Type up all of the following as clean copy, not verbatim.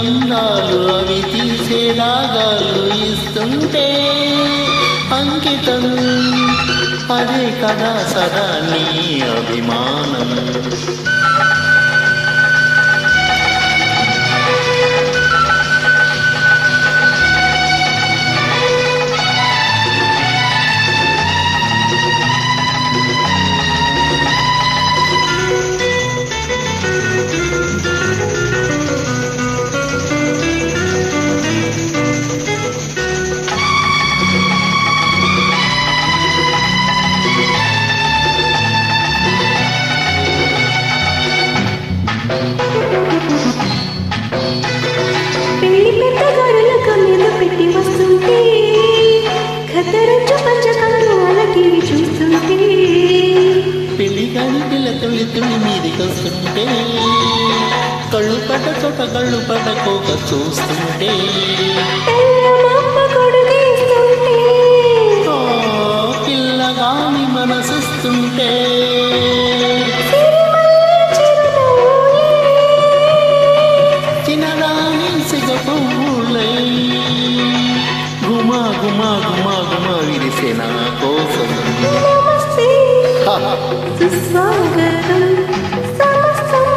అందాలు అవి తీసే రాగాలు ఇస్తుంటే అంకితం అదే కదా సదా నీ అభిమానం. పెళ్లిగాని పిల్ల తొలి తొలి మీదికొస్తుంటే కళ్ళు పడ్డ చోట కళ్ళు పడకోక చూస్తుంటే పిల్లగాని మనసిస్తుంటే చిన్నదాని సిగపువ్వులై గుమా గుమా గుమా గుమా విరిసే నా కోసం. సుస్వాగతం సమస్తం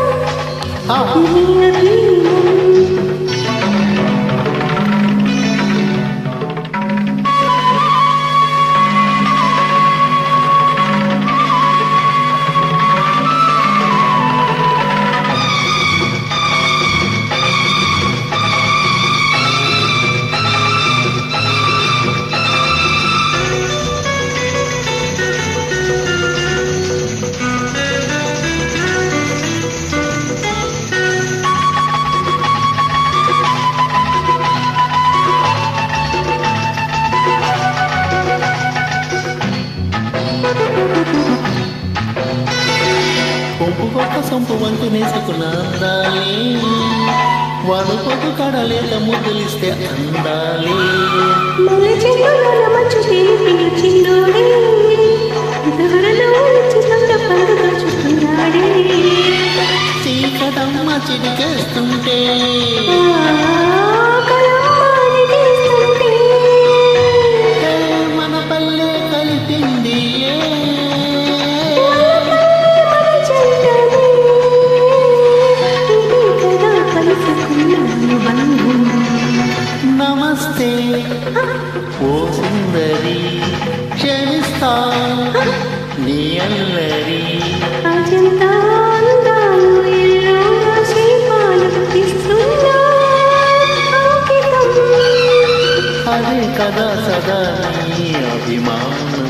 పొంపు కొక్క సొంపు వంతు నేసుకున్న అందాలి వనుకొట్టు కడలేత ముద్దులిస్తే అందాలి చీకటమ్మ చిటికేస్తుంటే మన పల్లె కలిపింది నమస్తే ఓ సుందరి క్షమిస్తా నీ అల్లరి అదే కదా సదా నీ అభిమానం.